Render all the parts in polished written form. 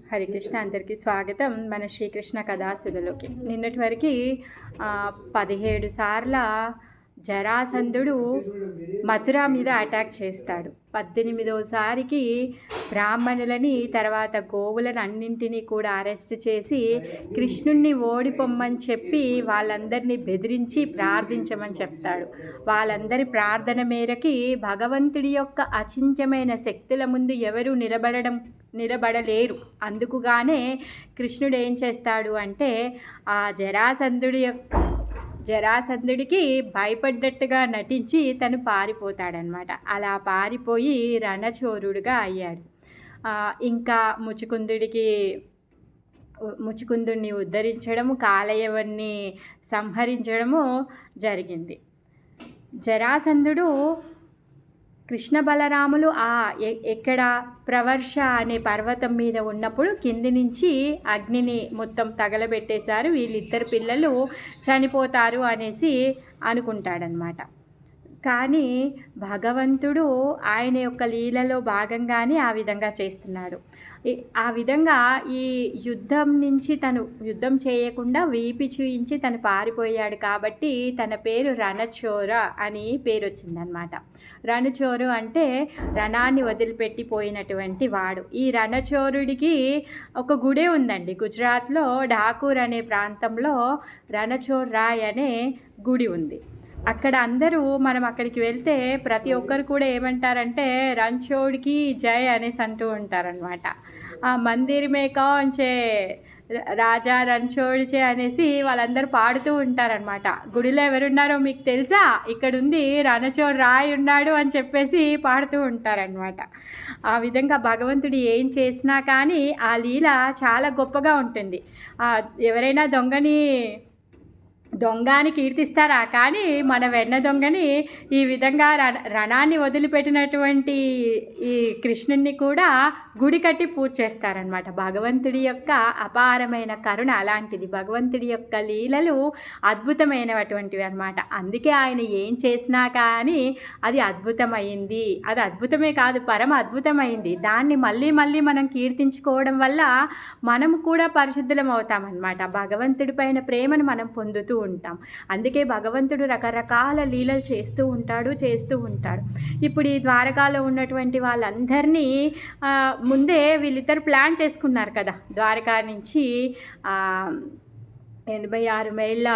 హరికృష్ణ అందరికీ స్వాగతం. మన శ్రీకృష్ణ కథాసుధలోకి నిన్నటి వరకు 17 సార్ల జరాసంధుడు మథుర మీద అటాక్ చేస్తాడు. 18వసారికి బ్రాహ్మణులని తర్వాత గోవులను అన్నింటినీ కూడా అరెస్ట్ చేసి కృష్ణుణ్ణి ఓడిపోమ్మని చెప్పి వాళ్ళందరినీ బెదిరించి ప్రార్థించమని చెప్తాడు. వాళ్ళందరి ప్రార్థన మేరకి భగవంతుడి యొక్క అచింత్యమైన శక్తుల ముందు ఎవరు నిలబడలేరు. అందుకుగానే కృష్ణుడు ఏం చేస్తాడు అంటే ఆ జరాసంధుడికి భయపడ్డట్టుగా నటించి తను పారిపోతాడనమాట. అలా పారిపోయి రణచోరుడుగా అయ్యాడు. ఇంకా ముచుకుందుడిని ఉద్ధరించడము, కాలయవన్ని సంహరించడము జరిగింది. జరాసంధుడు కృష్ణ బలరాములు ఎక్కడ ప్రవర్ష అనే పర్వతం మీద ఉన్నప్పుడు కింది నుంచి అగ్నిని మొత్తం తగలబెట్టేశారు. వీళ్ళిద్దరు పిల్లలు చనిపోతారు అనేసి అనుకుంటాడనమాట. కానీ భగవంతుడు ఆయన యొక్క లీలలో భాగంగానే ఆ విధంగా చేస్తున్నాడు. ఆ విధంగా ఈ యుద్ధం చేయకుండా వీపి చూయించి తను పారిపోయాడు కాబట్టి తన పేరు రణచోర అని పేరు వచ్చిందనమాట. రణచోరు అంటే రణాన్ని వదిలిపెట్టిపోయినటువంటి వాడు. ఈ రణచోరుడికి ఒక గుడే ఉందండి. గుజరాత్లో ఢాకూర్ అనే ప్రాంతంలో రణచోర్ రాయ్ అనే గుడి ఉంది. అక్కడ అందరూ మనం అక్కడికి వెళ్తే ప్రతి ఒక్కరు కూడా ఏమంటారంటే రణచోడ్కి జై అనేసి అంటూ ఉంటారనమాట. ఆ మందిర్ మే కౌన్ చే రాజా రణచోడ్చే అనేసి వాళ్ళందరూ పాడుతూ ఉంటారనమాట. గుడిలో ఎవరున్నారో మీకు తెలుసా? ఇక్కడ ఉంది రణచోడ్ రాయ్ ఉన్నాడు అని చెప్పేసి పాడుతూ ఉంటారనమాట. ఆ విధంగా భగవంతుడు ఏం చేసినా కానీ ఆ లీల చాలా గొప్పగా ఉంటుంది. ఎవరైనా దొంగని కీర్తిస్తారా? కానీ మన వెన్న దొంగని ఈ విధంగా రణాన్ని వదిలిపెట్టినటువంటి ఈ కృష్ణుణ్ణి కూడా గుడి కట్టి పూజ చేస్తారనమాట. భగవంతుడి యొక్క అపారమైన కరుణ అలాంటిది. భగవంతుడి యొక్క లీలలు అద్భుతమైనటువంటివి అనమాట. అందుకే ఆయన ఏం చేసినా కానీ అది అద్భుతమైంది. అది అద్భుతమే కాదు, పరమ అద్భుతమైంది. దాన్ని మళ్ళీ మళ్ళీ మనం కీర్తించుకోవడం వల్ల మనం కూడా పరిశుద్ధులం అవుతామన్నమాట. భగవంతుడి పైన ప్రేమను మనం పొందుతూ ఉంటాం. అందుకే భగవంతుడు రకరకాల లీలలు చేస్తూ ఉంటాడు. ఇప్పుడు ఈ ద్వారకాలో ఉన్నటువంటి వాళ్ళందరినీ ముందే వీళ్ళిద్దరు ప్లాన్ చేసుకున్నారు కదా. ద్వారకా నుంచి 86 మైళ్ళ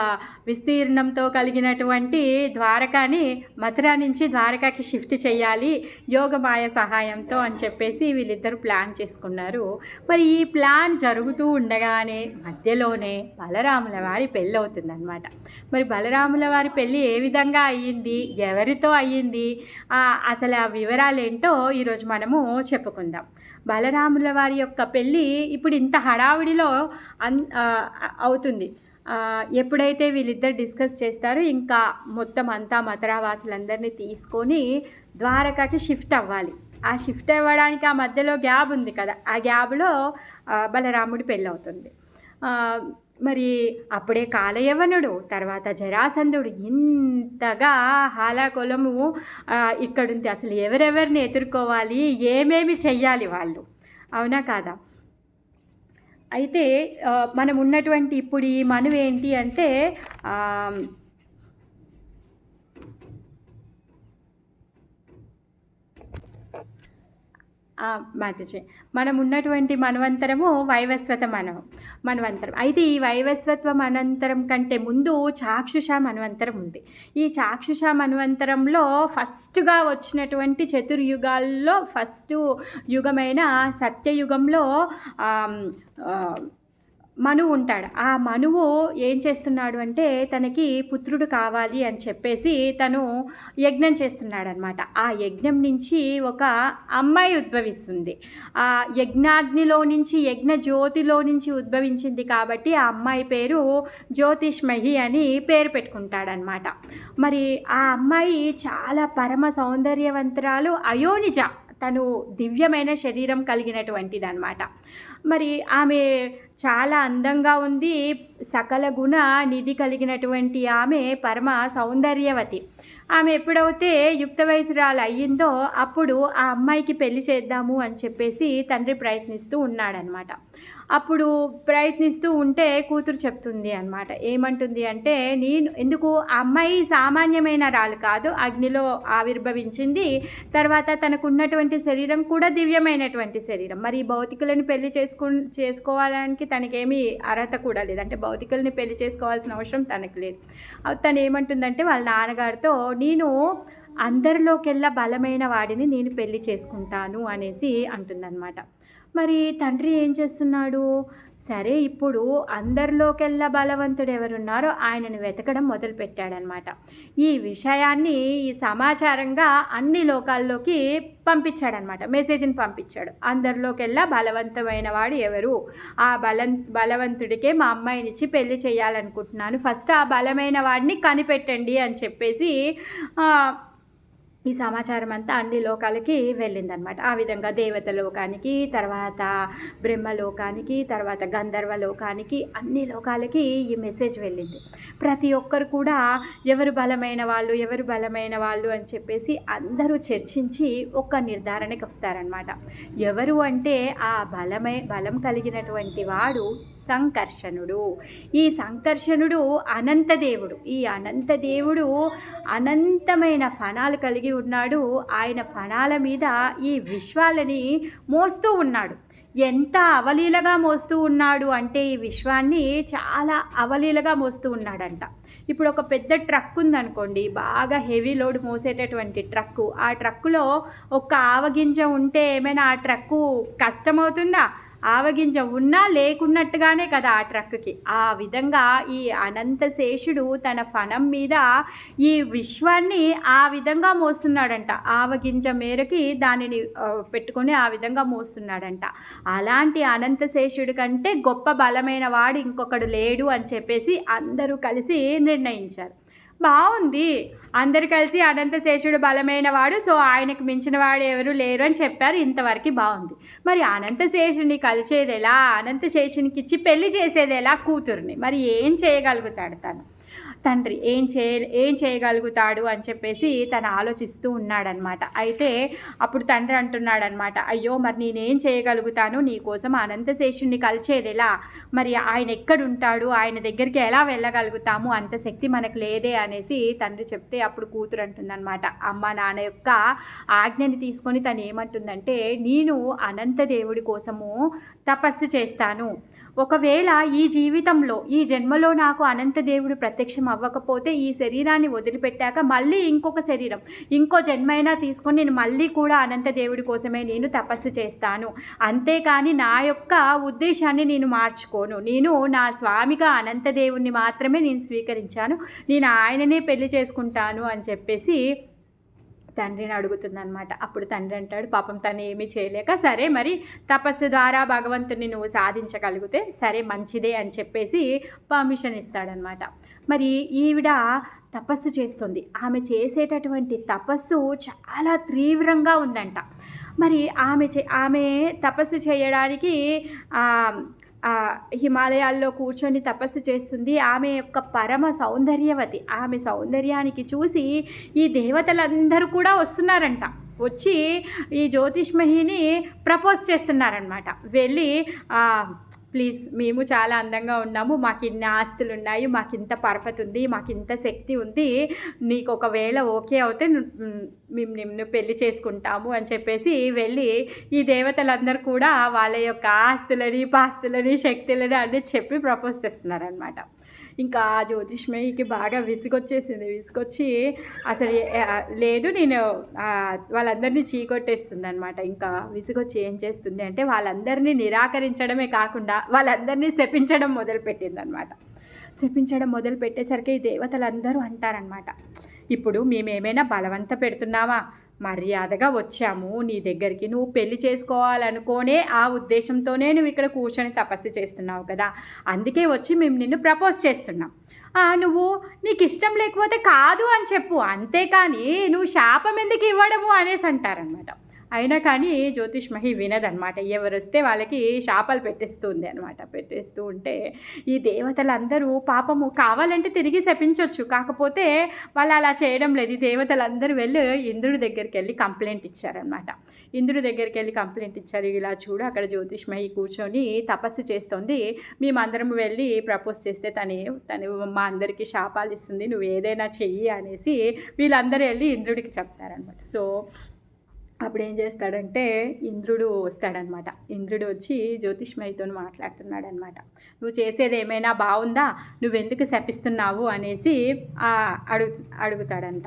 విస్తీర్ణంతో కలిగినటువంటి ద్వారకాని మథుర నుంచి ద్వారకాకి షిఫ్ట్ చేయాలి యోగమాయ సహాయంతో అని చెప్పేసి వీళ్ళిద్దరు ప్లాన్ చేసుకున్నారు. మరి ఈ ప్లాన్ జరుగుతూ ఉండగానే మధ్యలోనే బలరాముల వారి పెళ్ళి అవుతుందన్నమాట. మరి బలరాముల వారి పెళ్ళి ఏ విధంగా అయ్యింది, ఎవరితో అయ్యింది, అసలు ఆ వివరాలు ఏంటో ఈరోజు మనము చెప్పుకుందాం. బలరాముల వారి యొక్క పెళ్ళి ఇప్పుడు ఇంత హడావిడిలో అవుతుంది. ఎప్పుడైతే వీళ్ళిద్దరు డిస్కస్ చేస్తారో ఇంకా మొత్తం అంతా మథురావాసులందరినీ తీసుకొని ద్వారకాకి షిఫ్ట్ అవ్వాలి. ఆ షిఫ్ట్ అవ్వడానికి ఆ మధ్యలో గ్యాప్ ఉంది కదా, ఆ గ్యాప్లో బలరాముడి పెళ్ళి అవుతుంది. మరి అప్పుడే కాలయవనుడు, తర్వాత జరాసంధుడు ఇంతగా హాలాకొలము ఇక్కడుంది. అసలు ఎవరెవరిని ఎదుర్కోవాలి, ఏమేమి చెయ్యాలి వాళ్ళు, అవునా కాదా? అయితే మనం ఉన్నటువంటి ఇప్పుడు ఈ మనువు ఏంటి అంటే మనం ఉన్నటువంటి మన్వంతరము వైవస్వత మన్వంతరం. అయితే ఈ వైవస్వత్వ మన్వంతరం కంటే ముందు చాక్షుష మన్వంతరం ఉంది. ఈ చాక్షుష మన్వంతరంలో ఫస్ట్గా వచ్చినటువంటి చతుర్యుగాల్లో ఫస్ట్ యుగమైన సత్యయుగంలో మనువు ఉంటాడు. ఆ మనువు ఏం చేస్తున్నాడు అంటే తనకి పుత్రుడు కావాలి అని చెప్పేసి తను యజ్ఞం చేస్తున్నాడు అనమాట. ఆ యజ్ఞం నుంచి ఒక అమ్మాయి ఉద్భవిస్తుంది. ఆ యజ్ఞాగ్నిలో నుంచి యజ్ఞ జ్యోతిలో నుంచి ఉద్భవించింది కాబట్టి ఆ అమ్మాయి పేరు జ్యోతిష్మహి అని పేరు పెట్టుకుంటాడనమాట. మరి ఆ అమ్మాయి చాలా పరమ సౌందర్యవంతురాలు, అయోనిజ. తను దివ్యమైన శరీరం కలిగినటువంటిది అనమాట. మరి ఆమె చాలా అందంగా ఉంది, సకల గుణ నిధి కలిగినటువంటి ఆమె పరమ సౌందర్యవతి. ఆమె ఎప్పుడైతే యుక్త వయసురాలు అయ్యిందో అప్పుడు ఆ అమ్మాయికి పెళ్లి చేద్దాము అని చెప్పేసి తండ్రి ప్రయత్నిస్తూ ఉన్నాడనమాట. అప్పుడు ప్రయత్నిస్తూ ఉంటే కూతురు చెప్తుంది అనమాట. ఏమంటుంది అంటే, నేను ఎందుకు ఆ అమ్మాయి సామాన్యమైన రాలు కాదు, అగ్నిలో ఆవిర్భవించింది. తర్వాత తనకున్నటువంటి శరీరం కూడా దివ్యమైనటువంటి శరీరం. మరి ఈ భౌతికులను పెళ్లి చేసుకోవడానికి తనకేమీ అర్హత కూడా లేదు. అంటే భౌతికుల్ని పెళ్లి చేసుకోవాల్సిన అవసరం తనకు లేదు. తను ఏమంటుందంటే వాళ్ళ నాన్నగారితో, నేను అందరిలోకెల్లా బలమైన వాడిని నేను పెళ్లి చేసుకుంటాను అనేసి అంటుందన్నమాట. మరి తండ్రి ఏం చేస్తున్నాడు? సరే, ఇప్పుడు అందరిలోకెల్లా బలవంతుడు ఎవరున్నారో ఆయనను వెతకడం మొదలుపెట్టాడనమాట. ఈ విషయాన్ని ఈ సమాచారంగా అన్ని లోకాల్లోకి పంపించాడనమాట. మెసేజ్ని పంపించాడు. అందరిలోకెల్లా బలవంతమైన వాడు ఎవరు? ఆ బలవంతుడికే మా అమ్మాయినిచ్చి పెళ్లి చేయాలనుకుంటున్నాను. ఫస్ట్ ఆ బలమైన వాడిని కనిపెట్టండి అని చెప్పేసి ఈ సమాచారం అంతా అన్ని లోకాలకి వెళ్ళిందనమాట. ఆ విధంగా దేవత లోకానికి, తర్వాత బ్రహ్మలోకానికి, తర్వాత గంధర్వ లోకానికి, అన్ని లోకాలకి ఈ మెసేజ్ వెళ్ళింది. ప్రతి ఒక్కరు కూడా ఎవరు బలమైన వాళ్ళు అని చెప్పేసి అందరూ చర్చించి ఒక నిర్ధారణకి వస్తారనమాట. ఎవరు అంటే ఆ బలం కలిగినటువంటి వాడు సంకర్షణుడు. ఈ సంకర్షణుడు అనంతదేవుడు. ఈ అనంతదేవుడు అనంతమైన ఫణాలు కలిగి ఉన్నాడు. ఆయన ఫణాల మీద ఈ విశ్వాలని మోస్తూ ఉన్నాడు. ఎంత అవలీలగా మోస్తూ ఉన్నాడు అంటే ఈ విశ్వాన్ని చాలా అవలీలగా మోస్తూ ఉన్నాడంట. ఇప్పుడు ఒక పెద్ద ట్రక్ ఉందనుకోండి, బాగా హెవీ లోడ్ మోసేటటువంటి ట్రక్కు. ఆ ట్రక్కులో ఒక ఆవగింజ ఉంటే ఏమైనా ఆ ట్రక్కు కష్టమవుతుందా? ఆవగింజ ఉన్నా లేకున్నట్టుగానే కదా ఆ ట్రక్కి. ఆ విధంగా ఈ అనంతశేషుడు తన ఫణం మీద ఈ విశ్వాన్ని ఆ విధంగా మోస్తున్నాడంట. ఆవగింజ మేరకి దానిని పెట్టుకొని ఆ విధంగా మోస్తున్నాడంట. అలాంటి అనంతశేషుడి కంటే గొప్ప బలమైన వాడు ఇంకొకడు లేడు అని చెప్పేసి అందరూ కలిసి నిర్ణయించారు. బాగుంది, అందరు కలిసి అనంతశేషుడు బలమైన వాడు, సో ఆయనకు మించిన వాడు ఎవరు లేరు అని చెప్పారు. ఇంతవరకు బాగుంది. మరి అనంతశేషుని కలిసేది ఎలా? అనంతశేషునికి ఇచ్చి పెళ్లి చేసేది ఎలా కూతుర్ని? మరి ఏం చేయగలుగుతాడు తండ్రి? ఏం చేయగలుగుతాడు అని చెప్పేసి తను ఆలోచిస్తూ ఉన్నాడనమాట. అయితే అప్పుడు తండ్రి అంటున్నాడనమాట, అయ్యో మరి నేనేం చేయగలుగుతాను? నీకోసం అనంతశేషుణ్ణి కలిసేది ఎలా? మరి ఆయన ఎక్కడుంటాడు? ఆయన దగ్గరికి ఎలా వెళ్ళగలుగుతాము? అంత శక్తి మనకు లేదే అనేసి తండ్రి చెప్తే అప్పుడు కూతురు అంటుందన్నమాట, అమ్మ నాన్న యొక్క ఆజ్ఞని తీసుకొని తను ఏమంటుందంటే, నేను అనంత దేవుడి కోసము తపస్సు చేస్తాను. ఒకవేళ ఈ జీవితంలో ఈ జన్మలో నాకు అనంతదేవుడు ప్రత్యక్షం అవ్వకపోతే ఈ శరీరాన్ని వదిలిపెట్టాక మళ్ళీ ఇంకొక శరీరం, ఇంకో జన్మైనా తీసుకొని నేను మళ్ళీ కూడా అనంతదేవుడి కోసమే నేను తపస్సు చేస్తాను. అంతేకాని నా యొక్క ఉద్దేశాన్ని నేను మార్చుకోను. నేను నా స్వామిగా అనంతదేవుడిని మాత్రమే నేను స్వీకరించాను. నేను ఆయననే పెళ్లి చేసుకుంటాను అని చెప్పేసి తండ్రిని అడుగుతుందనమాట. అప్పుడు తండ్రి అంటాడు, పాపం తను ఏమీ చేయలేక, సరే మరి తపస్సు ద్వారా భగవంతుని నువ్వు సాధించగలిగితే సరే మంచిదే అని చెప్పేసి పర్మిషన్ ఇస్తాడనమాట. మరి ఈవిడ తపస్సు చేస్తుంది. ఆమె చేసేటటువంటి తపస్సు చాలా తీవ్రంగా ఉందంట. మరి ఆమె తపస్సు చేయడానికి హిమాలయాల్లో కూర్చొని తపస్సు చేస్తుంది. ఆమె యొక్క పరమ సౌందర్యవతి. ఆమె సౌందర్యానికి చూసి ఈ దేవతలందరూ కూడా వస్తున్నారంట. వచ్చి ఈ జ్యోతిష్మహిని ప్రపోజ్ చేస్తున్నారనమాట. వెళ్ళి ప్లీజ్, మేము చాలా అందంగా ఉన్నాము, మాకు ఇన్ని ఆస్తులు ఉన్నాయి, మాకు ఇంత పరపతి ఉంది, మాకు ఇంత శక్తి ఉంది, నీకు ఒకవేళ ఓకే అవుతే మేము నిన్ను పెళ్లి చేసుకుంటాము అని చెప్పేసి వెళ్ళి ఈ దేవతలందరూ కూడా వాళ్ళ యొక్క ఆస్తులని పాస్తులని శక్తులని అన్నీ చెప్పి ప్రపోజ్ చేస్తున్నారనమాట. ఇంకా జ్యోతిష్మయికి బాగా విసుగొచ్చి అసలు లేదు, నేను వాళ్ళందరినీ చీకొట్టేస్తుంది అనమాట. ఇంకా విసుగొచ్చి ఏం చేస్తుంది అంటే వాళ్ళందరినీ నిరాకరించడమే కాకుండా వాళ్ళందరినీ శపించడం మొదలుపెట్టింది అనమాట. శపించడం మొదలుపెట్టేసరికి ఈ దేవతలందరూ అంటారనమాట, ఇప్పుడు మేమేమైనా బలవంత పెడుతున్నావా? మర్యాదగా వచ్చాము నీ దగ్గరికి, నువ్వు పెళ్లి చేసుకోవాలనుకోనే ఆ ఉద్దేశంతోనే నువ్వు ఇక్కడ కూర్చొని తపస్సు చేస్తున్నావు కదా, అందుకే వచ్చి మేము నిన్ను ప్రపోజ్ చేస్తున్నాం. నువ్వు నీకు ఇష్టం లేకపోతే కాదు అని చెప్పు, అంతేకాని నువ్వు శాపం ఎందుకు ఇవ్వడము అనేసి అంటారనమాట. అయినా కానీ జ్యోతిష్మహి వినదనమాట. ఎవరు వస్తే వాళ్ళకి శాపాలు పెట్టేస్తుంది అనమాట. పెట్టేస్తూ ఉంటే ఈ దేవతలందరూ పాపము కావాలంటే తిరిగి శపించవచ్చు, కాకపోతే వాళ్ళు అలా చేయడం లేదు. ఈ దేవతలందరూ వెళ్ళి ఇంద్రుడి దగ్గరికి వెళ్ళి కంప్లైంట్ ఇచ్చారనమాట. ఇంద్రుడి దగ్గరికి వెళ్ళి కంప్లైంట్ ఇచ్చారు, ఇలా చూడు అక్కడ జ్యోతిష్మహి కూర్చొని తపస్సు చేస్తుంది, మేమందరం వెళ్ళి ప్రపోజ్ చేస్తే తను మా అందరికీ శాపాలు ఇస్తుంది, నువ్వు ఏదైనా చెయ్యి అనేసి వీళ్ళందరూ వెళ్ళి ఇంద్రుడికి చెప్తారనమాట. సో అప్పుడు ఏం చేస్తాడంటే ఇంద్రుడు వస్తాడనమాట. ఇంద్రుడు వచ్చి జ్యోతిష్మయితో మాట్లాడుతున్నాడనమాట. నువ్వు చేసేది ఏమైనా బాగుందా, నువ్వెందుకు శపిస్తున్నావు అనేసి అడుగుతాడంట.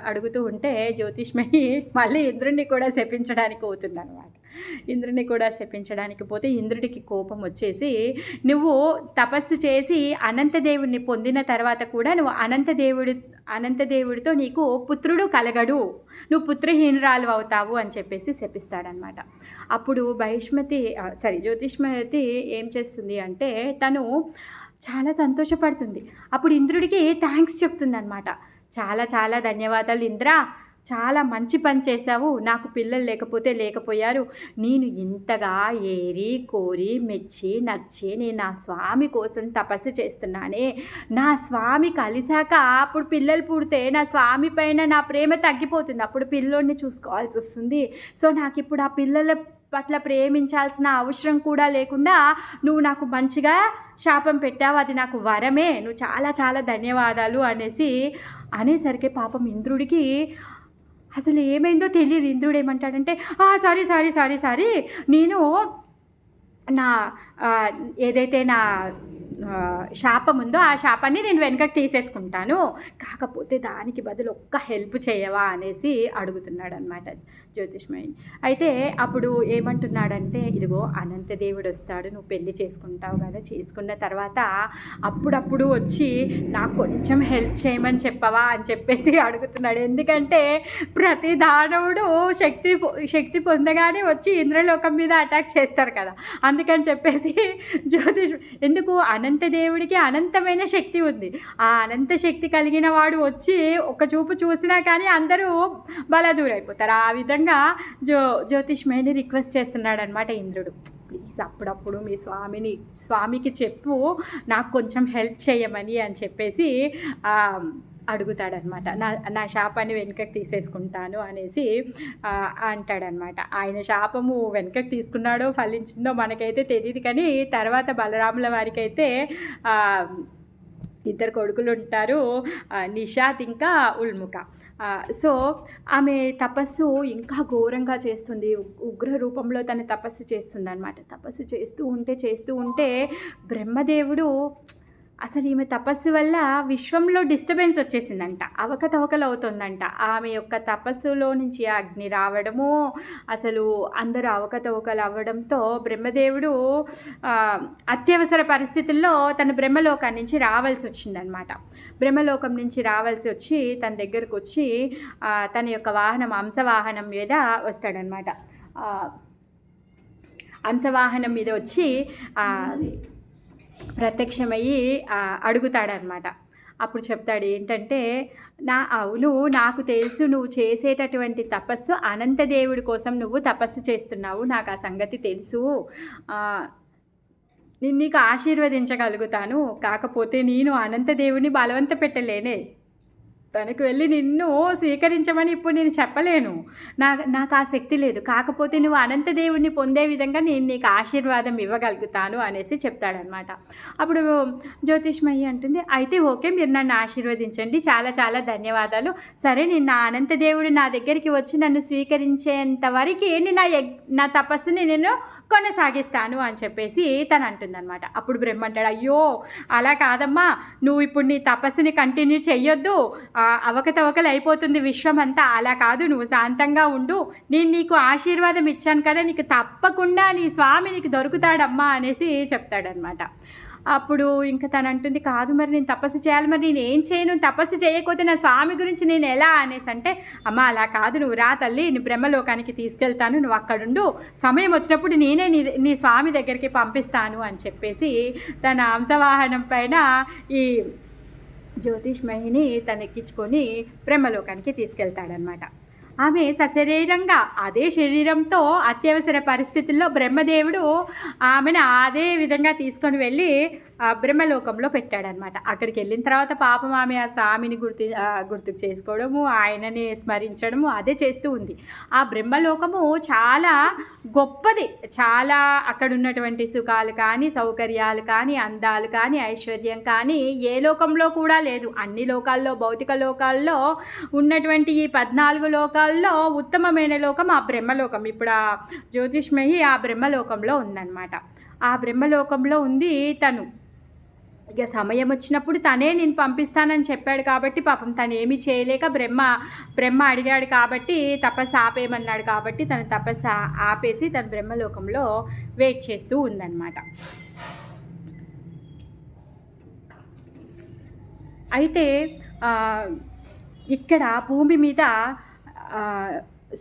అడుగుతూ ఉంటే జ్యోతిష్మయి మళ్ళీ ఇంద్రుడిని కూడా శపించడానికి పోతుందనమాట. ఇంద్రుడిని కూడా శపించడానికి పోతే ఇంద్రుడికి కోపం వచ్చేసి, నువ్వు తపస్సు చేసి అనంతదేవుడిని పొందిన తర్వాత కూడా నువ్వు అనంతదేవుడితో నీకు పుత్రుడు కలగడు, నువ్వు పుత్రహీనురాలు అవుతావు అని చెప్పేసి శపిస్తాడనమాట. అప్పుడు జ్యోతిష్మతి ఏం చేస్తుంది అంటే తను చాలా సంతోషపడుతుంది. అప్పుడు ఇంద్రుడికి థ్యాంక్స్ చెప్తుంది అనమాట. చాలా చాలా ధన్యవాదాలు ఇంద్ర, చాలా మంచి పని చేశావు, నాకు పిల్లలు లేకపోయారు, నేను ఇంతగా ఏరి కోరి మెచ్చి నచ్చి నేను నా స్వామి కోసం తపస్సు చేస్తున్నానే, నా స్వామి కలిసాక అప్పుడు పిల్లలు పుడితే నా స్వామి పైన నా ప్రేమ తగ్గిపోతుంది, అప్పుడు పిల్లోడిని చూసుకోవాల్సి వస్తుంది. సో నాకు ఇప్పుడు ఆ పిల్లల పట్ల ప్రేమించాల్సిన అవసరం కూడా లేకుండా నువ్వు నాకు మంచిగా శాపం పెట్టావు, అది నాకు వరమే, నువ్వు చాలా చాలా ధన్యవాదాలు అనేసరికి పాపం ఇంద్రుడికి అసలు ఏమైందో తెలియదు. ఇంద్రుడు ఏమంటాడంటే, సారీ నేను ఏదైతే నా శాపం ఉందో ఆ శాపాన్ని నేను వెనకకి తీసేసుకుంటాను, కాకపోతే దానికి బదులు ఒక్క హెల్ప్ చేయవా అనేసి అడుగుతున్నాడు అనమాట జ్యోతిష్మయిని. అయితే అప్పుడు ఏమంటున్నాడంటే, ఇదిగో అనంతదేవుడు వస్తాడు, నువ్వు పెళ్లి చేసుకుంటావు కదా, చేసుకున్న తర్వాత అప్పుడప్పుడు వచ్చి నాకు కొంచెం హెల్ప్ చేయమని చెప్పవా అని చెప్పేసి అడుగుతున్నాడు. ఎందుకంటే ప్రతి దానవుడు శక్తి పొందగానే వచ్చి ఇంద్రలోకం మీద అటాక్ చేస్తారు కదా, అందుకని చెప్పేసి ఎందుకు అనంతదేవుడికి అనంతమైన శక్తి ఉంది, ఆ అనంత శక్తి కలిగిన వాడు వచ్చి ఒక చూపు చూసినా కానీ అందరూ బలదూరైపోతారు. ఆ విధంగా జ్యోతిష్మయిని రిక్వెస్ట్ చేస్తున్నాడు అనమాట ఇంద్రుడు. ప్లీజ్ అప్పుడప్పుడు మీ స్వామికి చెప్పు నాకు కొంచెం హెల్ప్ చేయమని అని చెప్పేసి అడుగుతాడనమాట. నా శాపాన్ని వెనుకకి తీసేసుకుంటాను అనేసి అంటాడనమాట. ఆయన శాపము వెనుకకి తీసుకున్నాడో ఫలించిందో మనకైతే తెలియదు, కానీ తర్వాత బలరాముల వారికి అయితే ఇద్దరు కొడుకులు ఉంటారు, నిషాద్ ఇంకా ఉల్ముఖ. సో ఆమె తపస్సు ఇంకా ఘోరంగా చేస్తుంది, ఉగ్ర రూపంలో తన తపస్సు చేస్తుంది అనమాట. తపస్సు చేస్తూ ఉంటే బ్రహ్మదేవుడు అసలు ఈమె తపస్సు వల్ల విశ్వంలో డిస్టర్బెన్స్ వచ్చేసిందంట, అవకతవకలు అవుతుందంట. ఆమె యొక్క తపస్సులో నుంచి అగ్ని రావడము, అసలు అందరూ అవకతవకలు అవ్వడంతో బ్రహ్మదేవుడు అత్యవసర పరిస్థితుల్లో తన బ్రహ్మలోకం నుంచి రావాల్సి వచ్చిందనమాట. బ్రహ్మలోకం నుంచి రావాల్సి వచ్చి తన దగ్గరకు వచ్చి తన యొక్క వాహనం హంసవాహనం మీద వస్తాడనమాట. హంసవాహనం మీద వచ్చి ప్రత్యక్షమయ్యి అడుగుతాడనమాట. అప్పుడు చెప్తాడు ఏంటంటే, అవును నాకు తెలుసు నువ్వు చేసేటటువంటి తపస్సు అనంతదేవుడి కోసం నువ్వు తపస్సు చేస్తున్నావు, నాకు ఆ సంగతి తెలుసు, నేను నీకు ఆశీర్వదించగలుగుతాను, కాకపోతే నేను అనంతదేవుని బలవంత పెట్టలేనే, తనకు వెళ్ళి నిన్ను స్వీకరించమని ఇప్పుడు నేను చెప్పలేను, నాకు ఆ శక్తి లేదు, కాకపోతే నువ్వు అనంతదేవుడిని పొందే విధంగా నేను నీకు ఆశీర్వాదం ఇవ్వగలుగుతాను అనేసి చెప్తాడనమాట. అప్పుడు జ్యోతిష్మయి అంటుంది, అయితే ఓకే మీరు నన్ను ఆశీర్వదించండి, చాలా చాలా ధన్యవాదాలు, సరే నేను నా అనంతదేవుడు నా దగ్గరికి వచ్చి నన్ను స్వీకరించేంత వరకు నా తపస్సుని నేను కొనసాగిస్తాను అని చెప్పేసి తను అంటుందన్నమాట. అప్పుడు బ్రహ్మ అంటాడు, అయ్యో అలా కాదమ్మా, నువ్వు ఇప్పుడు నీ తపస్సుని కంటిన్యూ చెయ్యొద్దు, అవకతవకలు అయిపోతుంది విశ్వం అంతా, అలా కాదు, నువ్వు శాంతంగా ఉండు, నేను నీకు ఆశీర్వాదం ఇచ్చాను కదా, నీకు తప్పకుండా నీ స్వామి నీకు దొరుకుతాడమ్మా అనేసి చెప్తాడనమాట. అప్పుడు ఇంకా తను అంటుంది, కాదు మరి నేను తపస్సు చేయాలి, మరి నేను ఏం చేయను, తపస్సు చేయకపోతే నా స్వామి గురించి నేను ఎలా అనేసి అంటే, అమ్మ అలా కాదు, నువ్వు రా తల్లి, నీ బ్రహ్మలోకానికి తీసుకెళ్తాను, నువ్వు అక్కడుండు, సమయం వచ్చినప్పుడు నేనే నీ స్వామి దగ్గరికి పంపిస్తాను అని చెప్పేసి తన హంసవాహనం పైన ఈ జ్యోతిష్మయిని తనెక్కించుకొని బ్రహ్మలోకానికి తీసుకెళ్తాడనమాట. ఆమె సశరీరంగా అదే శరీరంతో అత్యవసర పరిస్థితుల్లో బ్రహ్మదేవుడు ఆమెను అదే విధంగా తీసుకొని వెళ్ళి బ్రహ్మలోకంలో పెట్టాడనమాట. అక్కడికి వెళ్ళిన తర్వాత పాపం ఆమె ఆ స్వామిని గుర్తుకు చేసుకోవడము, ఆయనని స్మరించడము అదే చేస్తూ ఉంది. ఆ బ్రహ్మలోకము చాలా గొప్పది. చాలా అక్కడ ఉన్నటువంటి సుఖాలు కానీ, సౌకర్యాలు కానీ, అందాలు కానీ, ఐశ్వర్యం కానీ ఏ లోకంలో కూడా లేదు. అన్ని లోకాల్లో, భౌతిక లోకాల్లో ఉన్నటువంటి ఈ 14 లోకాల్లో ఉత్తమమైన లోకం ఆ బ్రహ్మలోకం. ఇప్పుడు ఆ జ్యోతిష్మయి ఆ బ్రహ్మలోకంలో ఉందన్నమాట. ఆ బ్రహ్మలోకంలో ఉంది తను. ఇక సమయం వచ్చినప్పుడు తనే నేను పంపిస్తానని చెప్పాడు కాబట్టి పాపం తను ఏమీ చేయలేక బ్రహ్మ అడిగాడు కాబట్టి తపస్సు ఆపేయమన్నాడు కాబట్టి తను తపస్సు ఆపేసి తన బ్రహ్మలోకంలో వెయిట్ చేస్తూ ఉందన్నమాట. అయితే ఇక్కడ భూమి మీద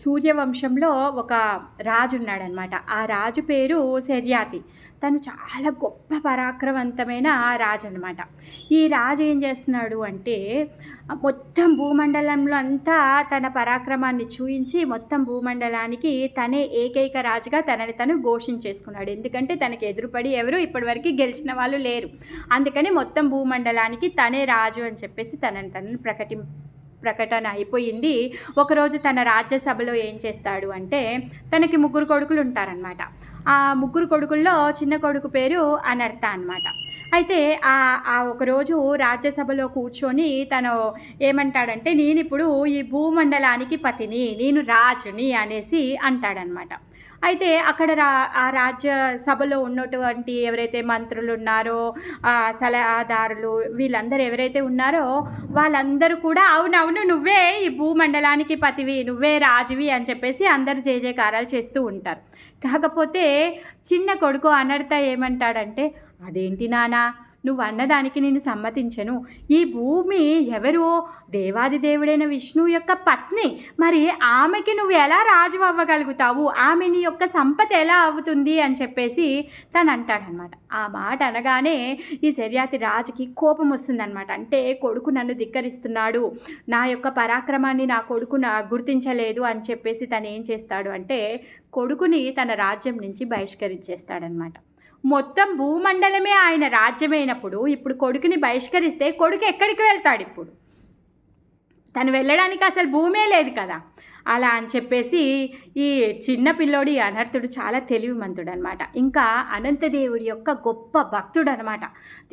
సూర్యవంశంలో ఒక రాజు ఉన్నాడనమాట. ఆ రాజు పేరు శర్యాతి. తను చాలా గొప్ప పరాక్రమవంతమైన రాజు అనమాట. ఈ రాజు ఏం చేస్తున్నాడు అంటే మొత్తం భూమండలంలో అంతా తన పరాక్రమాన్ని చూయించి మొత్తం భూమండలానికి తనే ఏకైక రాజుగా తనని తను ఘోషించేసుకున్నాడు. ఎందుకంటే తనకి ఎదురుపడి ఎవరు ఇప్పటివరకు గెలిచిన వాళ్ళు లేరు. అందుకని మొత్తం భూమండలానికి తనే రాజు అని చెప్పేసి తనని తనని ప్రకటన అయిపోయింది. ఒకరోజు తన రాజ్యసభలో ఏం చేస్తాడు అంటే తనకి 3 కొడుకులు ఉంటారనమాట. ఆ 3 కొడుకుల్లో చిన్న కొడుకు పేరు అనర్థ అనమాట. అయితే ఆ ఒకరోజు రాజ్యసభలో కూర్చొని తను ఏమంటాడంటే నేను ఇప్పుడు ఈ భూమండలానికి పతిని, నేను రాజుని అనేసి అంటాడనమాట. అయితే అక్కడ ఆ రాజ్యసభలో ఉన్నటువంటి ఎవరైతే మంత్రులు ఉన్నారో, సలహాదారులు వీళ్ళందరూ ఎవరైతే ఉన్నారో వాళ్ళందరూ కూడా అవునవును నువ్వే ఈ భూమండలానికి పతివి, నువ్వే రాజువి అని చెప్పేసి అందరూ జయజయకారాలు చేస్తూ ఉంటారు. కాకపోతే చిన్న కొడుకు అనర్థ ఏమంటాడంటే అదేంటి నానా, నువ్వు అన్నదానికి నేను సమ్మతించను. ఈ భూమి ఎవరు? దేవాది దేవుడైన విష్ణువు యొక్క పత్ని. మరి ఆమెకి నువ్వు ఎలా రాజు అవ్వగలుగుతావు? ఆమె నీ యొక్క సంపద ఎలా అవుతుంది అని చెప్పేసి తను అంటాడనమాట. ఆ మాట అనగానే ఈ శర్యాతి రాజుకి కోపం వస్తుందన్నమాట. అంటే కొడుకు నన్ను ధిక్కరిస్తున్నాడు, నా యొక్క పరాక్రమాన్ని నా కొడుకు గుర్తించలేదు అని చెప్పేసి తను ఏం చేస్తాడు అంటే కొడుకుని తన రాజ్యం నుంచి బహిష్కరించేస్తాడనమాట. మొత్తం భూమండలమే ఆయన రాజ్యమైనప్పుడు ఇప్పుడు కొడుకుని బహిష్కరిస్తే కొడుకు ఎక్కడికి వెళ్తాడు? ఇప్పుడు తను వెళ్ళడానికి అసలు భూమే లేదు కదా. అలా అని చెప్పేసి ఈ చిన్న పిల్లోడి అనర్థుడు చాలా తెలివిమంతుడు అనమాట. ఇంకా అనంతదేవుడి యొక్క గొప్ప భక్తుడు అనమాట.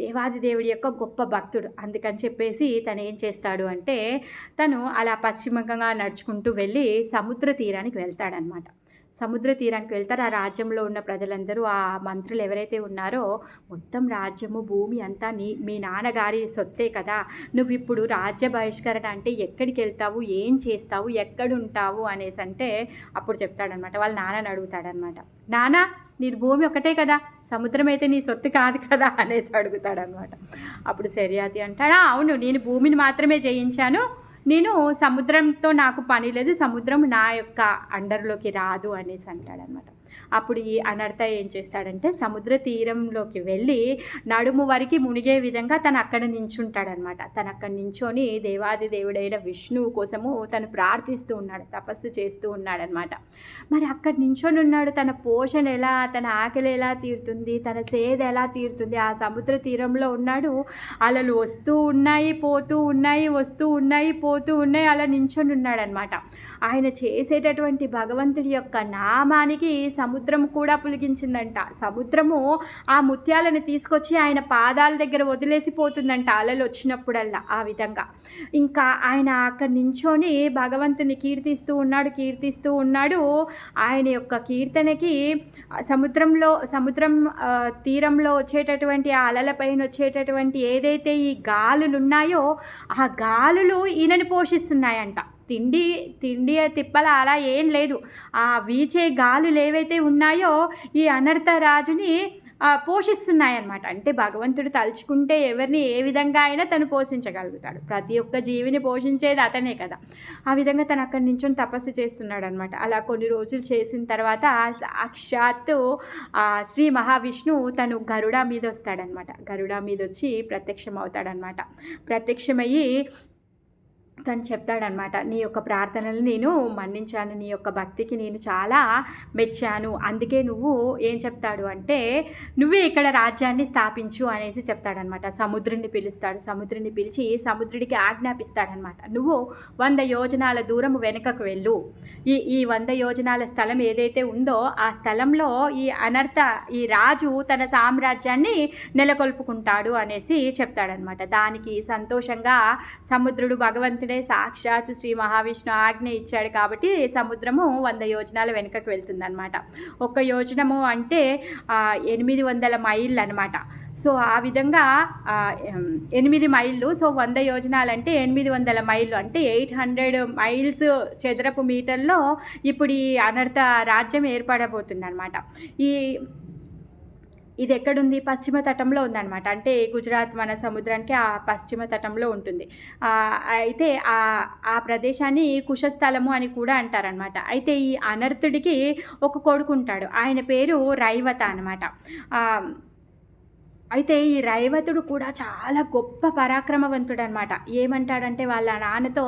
దేవాది దేవుడి యొక్క గొప్ప భక్తుడు. అందుకని చెప్పేసి తను ఏం చేస్తాడు అంటే తను అలా పశ్చిమంగా నడుచుకుంటూ వెళ్ళి సముద్ర తీరానికి వెళ్తాడనమాట. సముద్ర తీరానికి వెళ్తారు. ఆ రాజ్యంలో ఉన్న ప్రజలందరూ, ఆ మంత్రులు ఎవరైతే ఉన్నారో మొత్తం రాజ్యము భూమి అంతా మీ నాన్నగారి సొత్తే కదా, నువ్వు ఇప్పుడు రాజ్య బహిష్కరణ అంటే ఎక్కడికి వెళ్తావు, ఏం చేస్తావు, ఎక్కడుంటావు అనేసి అంటే అప్పుడు చెప్తాడనమాట. వాళ్ళ నాన్నని అడుగుతాడనమాట, నాన్న నీది భూమి ఒకటే కదా, సముద్రం అయితే నీ సొత్తు కాదు కదా అనేసి అడుగుతాడనమాట. అప్పుడు శర్యాతి అంటాడా, అవును నేను భూమిని మాత్రమే జయించాను, నేను సముద్రంతో నాకు పని లేదు, సముద్రం నా యొక్క అండర్లోకి రాదు అనేసి అంటాడనమాట. అప్పుడు ఈ అనర్థ ఏం చేస్తాడంటే సముద్ర తీరంలోకి వెళ్ళి నడుము వరకు మునిగే విధంగా తను అక్కడ నించుంటాడనమాట. తను అక్కడ నించొని దేవాది దేవుడైన విష్ణువు కోసము తను ప్రార్థిస్తూ ఉన్నాడు, తపస్సు చేస్తూ ఉన్నాడనమాట. మరి అక్కడ నించొని ఉన్నాడు, తన పోషణ ఎలా, తన ఆకలి ఎలా తీరుతుంది, తన సేద ఎలా తీరుతుంది? ఆ సముద్ర తీరంలో ఉన్నాడు, అలలు వస్తూ ఉన్నాయి పోతూ ఉన్నాయి, వస్తూ ఉన్నాయి పోతూ ఉన్నాయి, అలా నించొని ఉన్నాడనమాట. ఆయన చేసేటటువంటి భగవంతుడి యొక్క నామానికి సముద్రం కూడా పులిగించిందంట. సముద్రము ఆ ముత్యాలను తీసుకొచ్చి ఆయన పాదాల దగ్గర వదిలేసిపోతుందంట అలలు వచ్చినప్పుడల్లా. ఆ విధంగా ఇంకా ఆయన అక్కడ నించొని భగవంతుని కీర్తిస్తూ ఉన్నాడు. ఆయన యొక్క కీర్తనకి సముద్రం తీరంలో వచ్చేటటువంటి ఆ అలలపైన వచ్చేటటువంటి ఏదైతే ఈ గాలులు ఉన్నాయో ఆ గాలులు ఈయనని పోషిస్తున్నాయంట. తిండి తిప్పల అలా ఏం లేదు. ఆ వీచే గాలులు ఏవైతే ఉన్నాయో ఈ అనర్థ రాజుని పోషిస్తున్నాయన్నమాట. అంటే భగవంతుడు తలుచుకుంటే ఎవరిని ఏ విధంగా అయినా తను పోషించగలుగుతాడు. ప్రతి ఒక్క జీవిని పోషించేది అతనే కదా. ఆ విధంగా తను అక్కడి నుంచి తపస్సు చేస్తున్నాడు అనమాట. అలా కొన్ని రోజులు చేసిన తర్వాత సాక్షాత్తు శ్రీ మహావిష్ణువు తను గరుడ మీద వస్తాడనమాట. గరుడ మీద వచ్చి ప్రత్యక్షం అవుతాడనమాట. ప్రత్యక్షమయ్యి తను చెప్తాడనమాట, నీ యొక్క ప్రార్థనలు నేను మన్నించాను, నీ యొక్క భక్తికి నేను చాలా మెచ్చాను, అందుకే నువ్వు ఏం చెప్తాడు అంటే నువ్వే ఇక్కడ రాజ్యాన్ని స్థాపించు అనేసి చెప్తాడనమాట. సముద్రుడిని పిలుస్తాడు, సముద్రుడిని పిలిచి సముద్రుడికి ఆజ్ఞాపిస్తాడనమాట, నువ్వు 100 యోజనాల దూరం వెనుకకు వెళ్ళు, ఈ 100 యోజనాల స్థలం ఏదైతే ఉందో ఆ స్థలంలో ఈ రాజు తన సామ్రాజ్యాన్ని నెలకొల్పుకుంటాడు అనేసి చెప్తాడనమాట. దానికి సంతోషంగా సముద్రుడు భగవంతుడే సాక్షాత్ శ్రీ మహావిష్ణు ఆజ్ఞ ఇచ్చాడు కాబట్టి సముద్రము 100 యోజనాల వెనుకకు వెళ్తుందన్నమాట. 1 యోజనము అంటే 800 మైళ్ళు అనమాట. సో ఆ విధంగా 8 మైళ్ళు, సో 100 యోజనాలు అంటే 800 మైళ్ళు అంటే 800 మైల్స్ చదరపు మీటర్లో ఇప్పుడు ఈ అనర్థ రాజ్యం ఏర్పడబోతుంది అనమాట. ఇది ఎక్కడుంది? పశ్చిమ తటంలో ఉందన్నమాట. అంటే గుజరాత్ మన సముద్రానికి ఆ పశ్చిమ తటంలో ఉంటుంది. అయితే ఆ ప్రదేశాన్ని కుశస్థలము అని కూడా అంటారనమాట. అయితే ఈ అనర్థుడికి ఒక కొడుకు ఉంటాడు, ఆయన పేరు రైవత అనమాట. అయితే ఈ రైవతుడు కూడా చాలా గొప్ప పరాక్రమవంతుడు అనమాట. ఏమంటాడంటే వాళ్ళ నాన్నతో,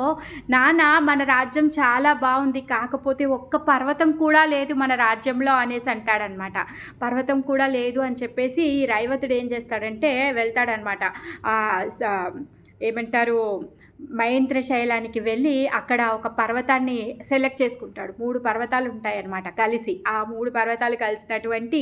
నాన్న మన రాజ్యం చాలా బాగుంది, కాకపోతే ఒక్క పర్వతం కూడా లేదు మన రాజ్యంలో అనేసి అంటాడనమాట. పర్వతం కూడా లేదు అని చెప్పేసి ఈ రైవతుడు ఏం చేస్తాడంటే వెళ్తాడనమాట. ఏమంటారు, మహేంద్ర శైలానికి వెళ్ళి అక్కడ ఒక పర్వతాన్ని సెలెక్ట్ చేసుకుంటాడు. 3 పర్వతాలు ఉంటాయన్నమాట కలిసి. ఆ 3 పర్వతాలు కలిసినటువంటి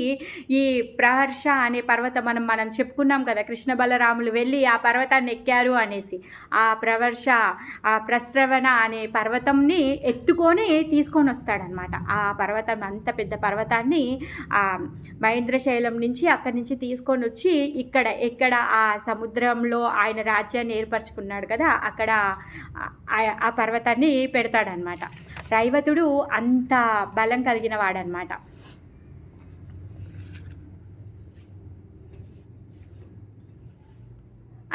ఈ ప్రహర్ష అనే పర్వతం మనం చెప్పుకున్నాం కదా, కృష్ణ బలరాములు వెళ్ళి ఆ పర్వతాన్ని ఎక్కారు అనేసి. ఆ ప్రశ్రవణ అనే పర్వతంని ఎత్తుకొని తీసుకొని వస్తాడనమాట. ఆ పర్వతం, అంత పెద్ద పర్వతాన్ని మహేంద్ర శైలం నుంచి అక్కడి నుంచి తీసుకొని వచ్చి ఎక్కడ ఆ సముద్రంలో ఆయన రాజ్యాన్ని ఏర్పరచుకున్నాడు కదా, అక్కడ ఆ పర్వతాన్ని పెడతాడనమాట. రైవతుడు అంత బలం కలిగిన వాడనమాట.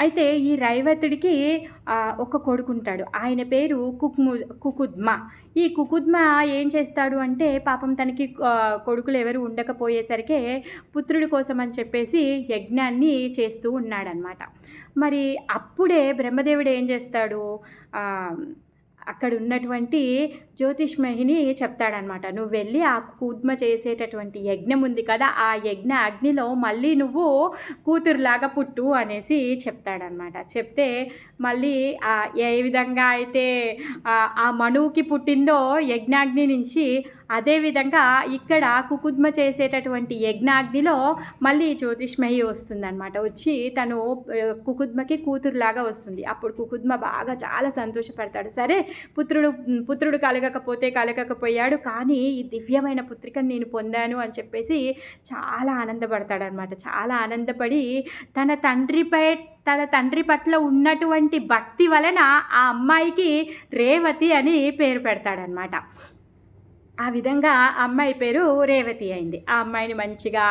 అయితే ఈ రైవతుడికి ఒక కొడుకుంటాడు, ఆయన పేరు కుకుద్మ. ఈ కుకుద్మ ఏం చేస్తాడు అంటే పాపం తనకి కొడుకులు ఎవరు ఉండకపోయేసరికి పుత్రుడి కోసం అని చెప్పేసి యజ్ఞాన్ని చేస్తూ ఉన్నాడనమాట. మరి అప్పుడే బ్రహ్మదేవుడు ఏం చేస్తాడు, అక్కడ ఉన్నటువంటి జ్యోతిష్మహిని చెప్తాడనమాట, నువ్వు వెళ్ళి ఆ కుకుద్మ చేసేటటువంటి యజ్ఞం ఉంది కదా, ఆ యజ్ఞ అగ్నిలో మళ్ళీ నువ్వు కూతురులాగా పుట్టు అనేసి చెప్తాడనమాట. చెప్తే మళ్ళీ ఏ విధంగా అయితే ఆ మనువుకి పుట్టిందో యజ్ఞాగ్ని నుంచి, అదేవిధంగా ఇక్కడ కుకుద్మ చేసేటటువంటి యజ్ఞాగ్నిలో మళ్ళీ జ్యోతిష్మహి వస్తుందన్నమాట. వచ్చి తను కుకుద్మకి కూతురులాగా వస్తుంది. అప్పుడు కుకుద్మ బాగా చాలా సంతోషపడతాడు. సరే, పుత్రుడు కలగకపోయాడు, కానీ ఈ దివ్యమైన పుత్రికను నేను పొందాను అని చెప్పేసి చాలా ఆనందపడతాడనమాట. చాలా ఆనందపడి తన తండ్రి పట్ల ఉన్నటువంటి భక్తి వలన ఆ అమ్మాయికి రేవతి అని పేరు పెడతాడనమాట. ఆ విధంగా అమ్మాయి పేరు రేవతి అయింది. ఆ అమ్మాయిని మంచిగా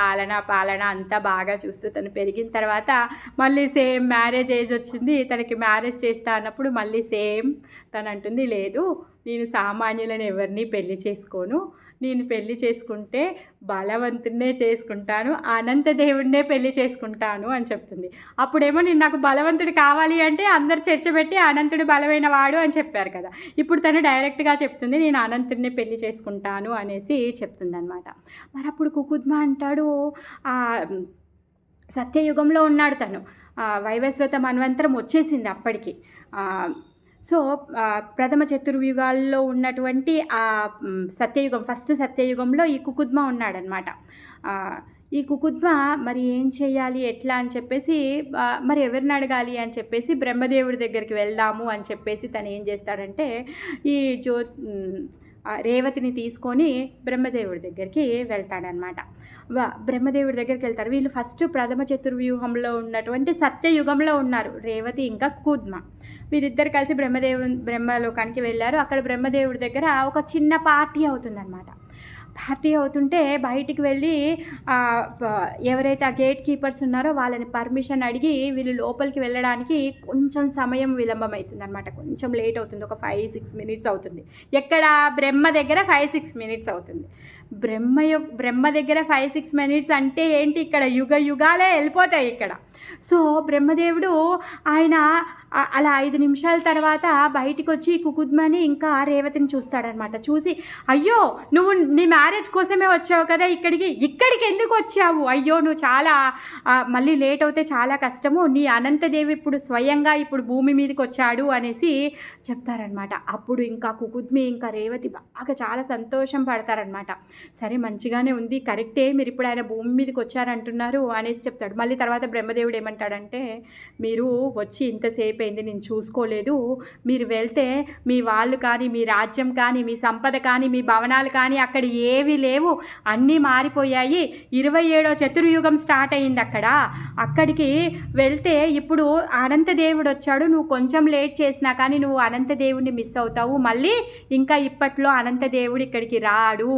పాలన అంతా బాగా చూస్తూ తను పెరిగిన తర్వాత మళ్ళీ సేమ్ మ్యారేజ్ ఏజ్ వచ్చింది. తనకి మ్యారేజ్ చేస్తా అన్నప్పుడు మళ్ళీ సేమ్ తను అంటుంది, లేదు నేను సామాన్యులను ఎవరిని పెళ్లి చేసుకోను, నేను పెళ్లి చేసుకుంటే బలవంతుడినే చేసుకుంటాను, అనంతదేవుడినే పెళ్లి చేసుకుంటాను అని చెప్తుంది. అప్పుడేమో నాకు బలవంతుడు కావాలి అంటే అందరు చర్చ పెట్టి అనంతుడు బలమైన వాడు అని చెప్పారు కదా, ఇప్పుడు తను డైరెక్ట్గా చెప్తుంది నేను అనంతుడిని పెళ్లి చేసుకుంటాను అనేసి చెప్తుంది అనమాట. మరి అప్పుడు కుకుద్మ అంటాడు, సత్యయుగంలో ఉన్నాడు తను, వైవస్వత మన్వంతరం వచ్చేసింది అప్పటికి. సో ప్రథమ చతుర్యుగాల్లో ఉన్నటువంటి ఆ సత్యయుగం, ఫస్ట్ సత్యయుగంలో ఈ కుకుద్మ ఉన్నాడనమాట. ఈ కుకుద్మ మరి ఏం చేయాలి ఎట్లా అని చెప్పేసి, మరి ఎవరిని అడగాలి అని చెప్పేసి బ్రహ్మదేవుడి దగ్గరికి వెళ్దాము అని చెప్పేసి తను ఏం చేస్తాడంటే ఈ రేవతిని తీసుకొని బ్రహ్మదేవుడి దగ్గరికి వెళ్తాడనమాట. బ్రహ్మదేవుడి దగ్గరికి వెళ్తారు. వీళ్ళు ఫస్ట్ ప్రథమ చతుర్వ్యూహంలో ఉన్నటువంటి సత్యయుగంలో ఉన్నారు, రేవతి ఇంకా కుకుద్మ. వీరిద్దరు కలిసి బ్రహ్మలోకానికి వెళ్ళారు. అక్కడ బ్రహ్మదేవుడి దగ్గర ఒక చిన్న పార్టీ అవుతుందన్నమాట. పార్టీ అవుతుంటే బయటికి వెళ్ళి ఎవరైతే ఆ గేట్ కీపర్స్ ఉన్నారో వాళ్ళని పర్మిషన్ అడిగి వీళ్ళు లోపలికి వెళ్ళడానికి కొంచెం సమయం విలంబం అవుతుంది అనమాట. కొంచెం లేట్ అవుతుంది, ఒక 5-6 మినిట్స్ అవుతుంది. ఎక్కడ? బ్రహ్మ దగ్గర 5-6 మినిట్స్ అవుతుంది. బ్రహ్మ దగ్గర 5-6 మినిట్స్ అంటే ఏంటి, ఇక్కడ యుగాలే వెళ్ళిపోతాయి ఇక్కడ. సో బ్రహ్మదేవుడు ఆయన అలా 5 నిమిషాల తర్వాత బయటికి వచ్చి కుకుద్మని ఇంకా రేవతిని చూస్తాడనమాట. చూసి, అయ్యో నువ్వు నీ మ్యారేజ్ కోసమే వచ్చావు కదా ఇక్కడికి ఎందుకు వచ్చావు, అయ్యో నువ్వు చాలా మళ్ళీ లేట్ అవుతే చాలా కష్టము, నీ అనంతదేవి ఇప్పుడు స్వయంగా ఇప్పుడు భూమి మీదకి వచ్చాడు అనేసి చెప్తారనమాట. అప్పుడు ఇంకా కుకుద్మి ఇంకా రేవతి బాగా చాలా సంతోషం పడతారనమాట. సరే మంచిగానే ఉంది, కరెక్టే, మీరు ఇప్పుడు ఆయన భూమి మీదకి వచ్చారంటున్నారు అనేసి చెప్తాడు. మళ్ళీ తర్వాత బ్రహ్మదేవుడు ఏమంటాడంటే, మీరు వచ్చి ఇంతసేపు అయింది, నేను చూసుకోలేదు, మీరు వెళ్తే మీ వాళ్ళు కానీ మీ రాజ్యం కానీ మీ సంపద కానీ మీ భవనాలు కానీ అక్కడ ఏవి లేవు, అన్నీ మారిపోయాయి. 27వ చతుర్యుగం స్టార్ట్ అయింది అక్కడికి వెళ్తే ఇప్పుడు అనంతదేవుడు వచ్చాడు, నువ్వు కొంచెం లేట్ చేసినా కానీ నువ్వు అనంతదేవుడిని మిస్ అవుతావు, మళ్ళీ ఇంకా ఇప్పట్లో అనంతదేవుడు ఇక్కడికి రాడు,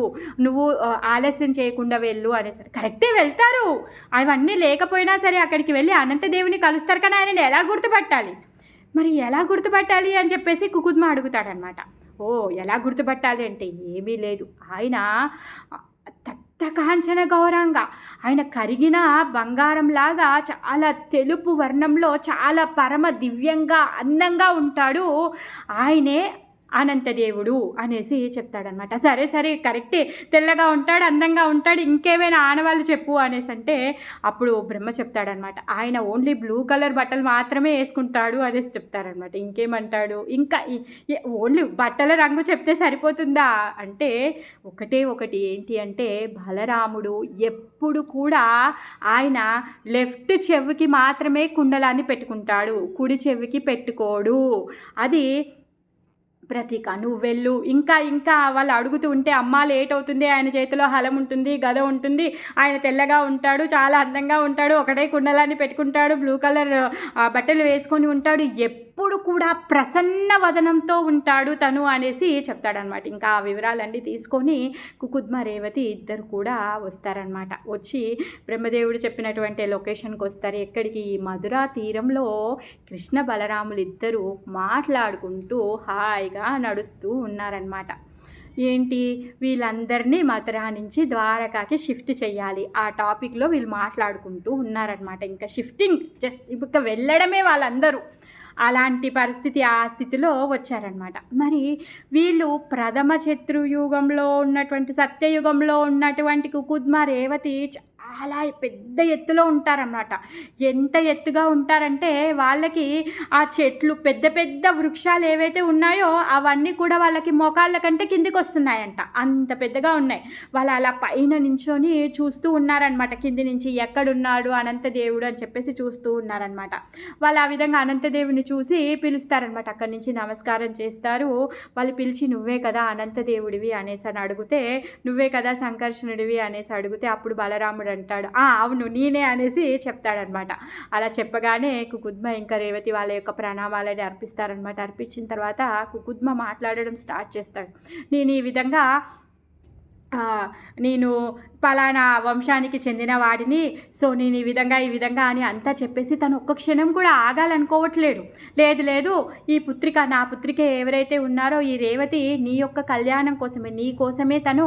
నువ్వు ఆలస్యం చేయకుండా వెళ్ళు అనేసి. కరెక్టే, వెళ్తారు, అవన్నీ లేకపోయినా సరే అక్కడికి వెళ్ళి అనంతదేవుని కలుస్తారు, కానీ ఆయనని ఎలా గుర్తుపట్టాలి, మరి ఎలా గుర్తుపట్టాలి అని చెప్పేసి కుకుద్మ అడుగుతాడనమాట. ఓ ఎలా గుర్తుపట్టాలి అంటే ఏమీ లేదు, ఆయన తప్తకాంచన గౌరంగా, ఆయన కరిగిన బంగారంలాగా చాలా తెలుపు వర్ణంలో చాలా పరమ దివ్యంగా అందంగా ఉంటాడు, ఆయనే అనంతదేవుడు అనేసి చెప్తాడనమాట. సరే కరెక్టే, తెల్లగా ఉంటాడు, అందంగా ఉంటాడు, ఇంకేమైనా ఆనవాళ్ళు చెప్పు అనేసి అంటే అప్పుడు బ్రహ్మ చెప్తాడనమాట, ఆయన ఓన్లీ బ్లూ కలర్ బట్టలు మాత్రమే వేసుకుంటాడు అనేసి చెప్తారనమాట. ఇంకేమంటాడు, ఇంకా ఓన్లీ బట్టల రంగు చెప్తే సరిపోతుందా అంటే ఒకటి ఏంటి అంటే, బలరాముడు ఎప్పుడు కూడా ఆయన లెఫ్ట్ చెవికి మాత్రమే కుండలాన్ని పెట్టుకుంటాడు, కుడి చెవికి పెట్టుకోడు. అది ప్రతీక, నువ్వు వెళ్ళు. ఇంకా వాళ్ళు అడుగుతూ ఉంటే, అమ్మ లేట్ అవుతుంది, ఆయన చేతిలో హలం ఉంటుంది, గద ఉంటుంది, ఆయన తెల్లగా ఉంటాడు, చాలా అందంగా ఉంటాడు, ఒకటే కుండలాన్ని పెట్టుకుంటాడు, బ్లూ కలర్ బట్టలు వేసుకొని ఉంటాడు, ఎప్పుడు కూడా ప్రసన్న వదనంతో ఉంటాడు తను అనేసి చెప్తాడనమాట. ఇంకా ఆ వివరాలన్నీ తీసుకొని కుకుద్మ రేవతి ఇద్దరు కూడా వస్తారనమాట. వచ్చి బ్రహ్మదేవుడు చెప్పినటువంటి లొకేషన్కి వస్తారు. ఎక్కడికి, మధురా తీరంలో కృష్ణ బలరాములు ఇద్దరు మాట్లాడుకుంటూ హాయిగా నడుస్తూ ఉన్నారనమాట. ఏంటి, వీళ్ళందరినీ మథురా నుంచి ద్వారకాకి షిఫ్ట్ చేయాలి, ఆ టాపిక్లో వీళ్ళు మాట్లాడుకుంటూ ఉన్నారనమాట. ఇంకా షిఫ్టింగ్ ఇంకా వెళ్ళడమే వాళ్ళందరూ, అలాంటి పరిస్థితి, ఆ స్థితిలో వచ్చారనమాట. మరి వీళ్ళు ప్రథమ చతుర్యుగంలో ఉన్నటువంటి సత్యయుగంలో ఉన్నటువంటి కుకుద్మ రేవతి చాలా పెద్ద ఎత్తులో ఉంటారన్నమాట. ఎంత ఎత్తుగా ఉంటారంటే వాళ్ళకి ఆ చెట్లు పెద్ద వృక్షాలు ఏవైతే ఉన్నాయో అవన్నీ కూడా వాళ్ళకి మోకాళ్ళ కంటే కిందికి వస్తున్నాయంట, అంత పెద్దగా ఉన్నాయి. వాళ్ళు అలా పైన నించొని చూస్తూ ఉన్నారనమాట, కింది నుంచి ఎక్కడున్నాడు అనంతదేవుడు అని చెప్పేసి చూస్తూ ఉన్నారనమాట. వాళ్ళు ఆ విధంగా అనంతదేవుని చూసి పిలుస్తారనమాట, అక్కడి నుంచి నమస్కారం చేస్తారు. వాళ్ళు పిలిచి, నువ్వే కదా అనంతదేవుడివి అనేసి అని అడిగితే, నువ్వే కదా సంకర్షణుడివి అనేసి అడిగితే అప్పుడు బలరాముడు అంటాడు, అవును నేనే అనేసి చెప్తాడనమాట. అలా చెప్పగానే కుకుద్మ ఇంకా రేవతి వాళ్ళ యొక్క ప్రణామాలని అర్పిస్తారనమాట. అర్పించిన తర్వాత కుకుద్మ మాట్లాడడం స్టార్ట్ చేస్తాడు. నేను ఈ విధంగా నేను పలానా వంశానికి చెందిన వాడిని, సో నేను ఈ విధంగా అని అంతా చెప్పేసి తను ఒక్క క్షణం కూడా ఆగాలనుకోవట్లేడు. లేదు ఈ పుత్రిక, నా పుత్రిక ఎవరైతే ఉన్నారో ఈ రేవతి నీ యొక్క కళ్యాణం కోసమే, నీ కోసమే తను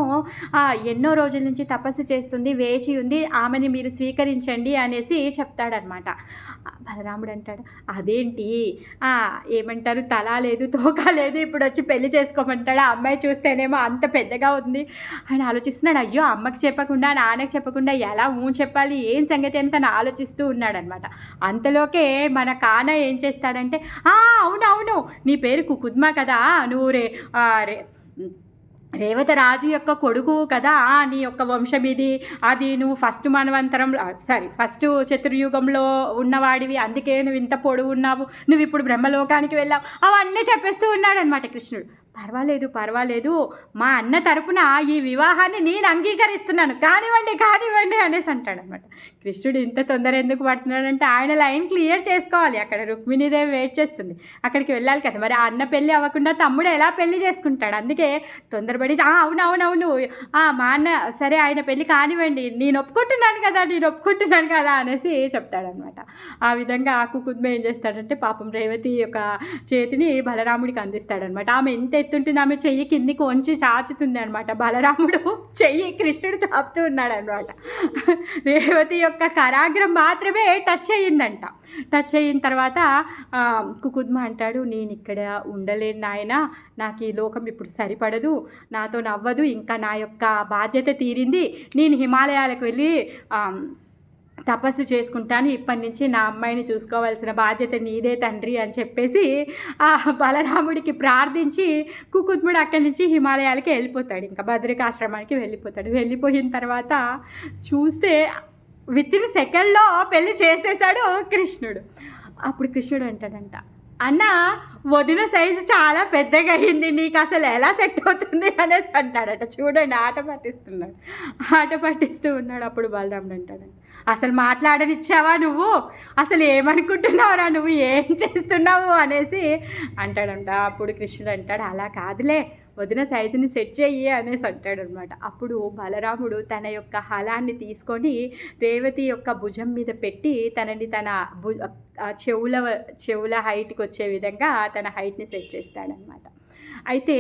ఎన్నో రోజుల నుంచి తపస్సు చేస్తుంది, వేచి ఉంది, ఆమెని మీరు స్వీకరించండి అనేసి చెప్తాడనమాట. బలరాముడు అంటాడు, అదేంటి ఏమంటారు, తల లేదు తోక లేదు, ఇప్పుడు వచ్చి పెళ్లి చేసుకోమంటాడు, ఆ అమ్మాయి చూస్తేనేమో అంత పెద్దగా ఉంది అని ఆలోచిస్తున్నాడు. అయ్యో అమ్మకి చెప్పకుండా నాన్నకి చెప్పకుండా ఎలా చెప్పాలి, ఏం సంగతి అని తను ఆలోచిస్తూ ఉన్నాడనమాట. అంతలోకే మన కాన ఏం చేస్తాడంటే, అవును నీ పేరు కుకుద్మ కదా, నువ్వు రేవతరాజు యొక్క కొడుకు కదా, నీ యొక్క వంశం ఇది, అది నువ్వు ఫస్ట్ చతుర్యుగంలో ఉన్నవాడివి, అందుకే నువ్వు ఇంత పొడుగు ఉన్నావు, నువ్వు ఇప్పుడు బ్రహ్మలోకానికి వెళ్ళావు, అవన్నీ చెప్పేస్తూ ఉన్నాడనమాట కృష్ణుడు. పర్వాలేదు మా అన్న తరపున ఈ వివాహాన్ని నేను అంగీకరిస్తున్నాను, కానివ్వండి అనేసి అంటాడనమాట. కృష్ణుడు ఇంత తొందర ఎందుకు పడుతున్నాడంటే ఆయన లైన్ క్లియర్ చేసుకోవాలి, అక్కడ రుక్మిణీదేవి వెయిట్ చేస్తుంది, అక్కడికి వెళ్ళాలి కదా. మరి అన్న పెళ్ళి అవ్వకుండా తమ్ముడు ఎలా పెళ్లి చేసుకుంటాడు, అందుకే తొందరపడి అవును మా అన్న సరే ఆయన పెళ్ళి కానివ్వండి, నేను ఒప్పుకుంటున్నాను కదా అనేసి చెప్తాడనమాట. ఆ విధంగా కుకుద్మ ఏం చేస్తాడంటే పాపం రేవతి యొక్క చేతిని బలరాముడికి అందిస్తాడనమాట. ఆమె ఎంత ఎత్తుంటుంది, ఆమె చెయ్యి కిందికి వంచి చాచుతుంది అనమాట. బలరాముడు చెయ్యి కృష్ణుడు చాపుతూ ఉన్నాడు అనమాట. రేవతి యొక్క కరాగ్రం మాత్రమే టచ్ అయ్యిందంట. టచ్ అయిన తర్వాత కుకుద్మ అంటాడు, నేను ఇక్కడ ఉండలేను నాయన, నాకు ఈ లోకం ఇప్పుడు సరిపడదు, నాతో నవ్వదు, ఇంకా నా యొక్క బాధ్యత తీరింది, నేను హిమాలయాలకు వెళ్ళి తపస్సు చేసుకుంటాను, ఇప్పటి నుంచి నా అమ్మాయిని చూసుకోవాల్సిన బాధ్యత నీదే తండ్రి అని చెప్పేసి ఆ బలరాముడికి ప్రార్థించి కుకుద్ముడు అక్కడి నుంచి హిమాలయాలకి వెళ్ళిపోతాడు. ఇంకా బద్రికాశ్రమానికి వెళ్ళిపోతాడు. వెళ్ళిపోయిన తర్వాత చూస్తే వితిన్ సెకండ్లో పెళ్లి చేసేసాడు కృష్ణుడు. అప్పుడు కృష్ణుడు అంటాడంట, అన్న వదిన సైజు చాలా పెద్దగా అయింది, నీకు అసలు ఎలా సెట్ అవుతుంది అనేసి అంటాడట. చూడండి, ఆట పట్టిస్తూ ఉన్నాడు. అప్పుడు బలరాముడు అంటాడంట, అసలు మాట్లాడనిచ్చావా నువ్వు, అసలు ఏమనుకుంటున్నావురా నువ్వు, ఏం చేస్తున్నావు అనేసి అంటాడంట. అప్పుడు కృష్ణుడు అంటాడు, అలా కాదులే, వదిన సైజుని సెట్ చెయ్యి అనేసి అంటాడనమాట. అప్పుడు బలరాముడు తన యొక్క హలాన్ని తీసుకొని రేవతి యొక్క భుజం మీద పెట్టి తనని తన చెవుల హైట్కి వచ్చే విధంగా తన హైట్ని సెట్ చేస్తాడనమాట. అయితే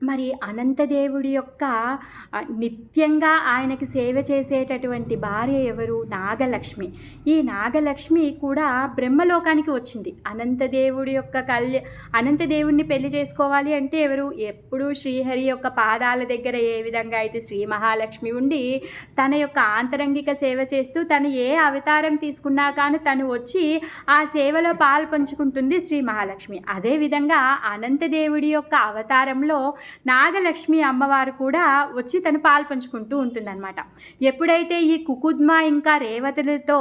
మరి అనంతదేవుడి యొక్క నిత్యంగా ఆయనకి సేవ చేసేటటువంటి భార్య ఎవరు? నాగలక్ష్మి. ఈ నాగలక్ష్మి కూడా బ్రహ్మలోకానికి వచ్చింది. అనంతదేవుడిని పెళ్లి చేసుకోవాలి అంటే ఎవరు? ఎప్పుడూ శ్రీహరి యొక్క పాదాల దగ్గర ఏ విధంగా అయితే శ్రీ మహాలక్ష్మి ఉండి తన యొక్క ఆంతరంగిక సేవ చేస్తూ తను ఏ అవతారం తీసుకున్నా కానీ తను వచ్చి ఆ సేవలో పాలు పంచుకుంటుంది శ్రీ మహాలక్ష్మి. అదేవిధంగా అనంతదేవుడి యొక్క అవతారంలో నాగలక్ష్మి అమ్మవారు కూడా వచ్చి తను పాలు పంచుకుంటూ ఉంటుందన్నమాట. ఎప్పుడైతే ఈ కుకుద్మ ఇంకా రేవతులతో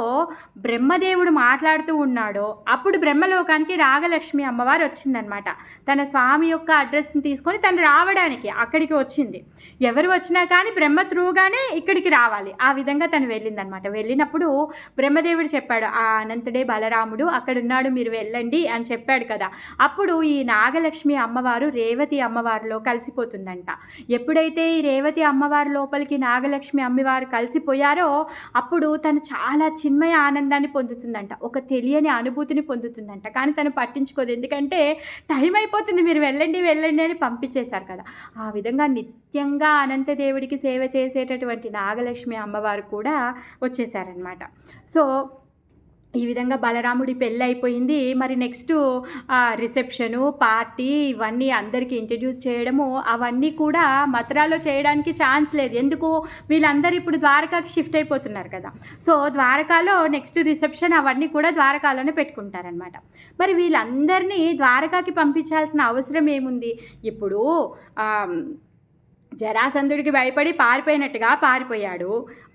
బ్రహ్మదేవుడు మాట్లాడుతూ ఉన్నాడో అప్పుడు బ్రహ్మలోకానికి నాగలక్ష్మి అమ్మవారు వచ్చిందనమాట. తన స్వామి యొక్క అడ్రస్ని తీసుకొని తను రావడానికి అక్కడికి వచ్చింది. ఎవరు వచ్చినా కానీ బ్రహ్మ త్రూగానే ఇక్కడికి రావాలి, ఆ విధంగా తను వెళ్ళిందనమాట. వెళ్ళినప్పుడు బ్రహ్మదేవుడు చెప్పాడు, ఆ అనంతుడే బలరాముడు అక్కడున్నాడు, మీరు వెళ్ళండి అని చెప్పాడు కదా. అప్పుడు ఈ నాగలక్ష్మి అమ్మవారు రేవతి అమ్మవారిలో కలిసిపోతుందంట. ఎప్పుడైతే ఈ రేవతి అమ్మవారి లోపలికి నాగలక్ష్మి అమ్మవారు కలిసిపోయారో అప్పుడు తను చాలా చిన్మయ ఆనందాన్ని పొందుతుందంట, ఒక తెలియని అనుభూతిని పొందుతుందంట. కానీ తను పట్టించుకోదు, ఎందుకంటే టైం అయిపోతుంది, మీరు వెళ్ళండి అని పంపించేశారు కదా. ఆ విధంగా నిత్యంగా అనంతదేవుడికి సేవ చేసేటటువంటి నాగలక్ష్మి అమ్మవారు కూడా వచ్చేసారనమాట. సో ఈ విధంగా బలరాముడి పెళ్ళి అయిపోయింది. మరి నెక్స్ట్ రిసెప్షను, పార్టీ ఇవన్నీ అందరికీ ఇంట్రడ్యూస్ చేయడము అవన్నీ కూడా మథురాలో చేయడానికి ఛాన్స్ లేదు. ఎందుకు? వీళ్ళందరూ ఇప్పుడు ద్వారకాకి షిఫ్ట్ అయిపోతున్నారు కదా. సో ద్వారకాలో నెక్స్ట్ రిసెప్షన్ అవన్నీ కూడా ద్వారకాలోనే పెట్టుకుంటారనమాట. మరి వీళ్ళందరినీ ద్వారకాకి పంపించాల్సిన అవసరం ఏముంది? ఇప్పుడు జరాసంధుడికి భయపడి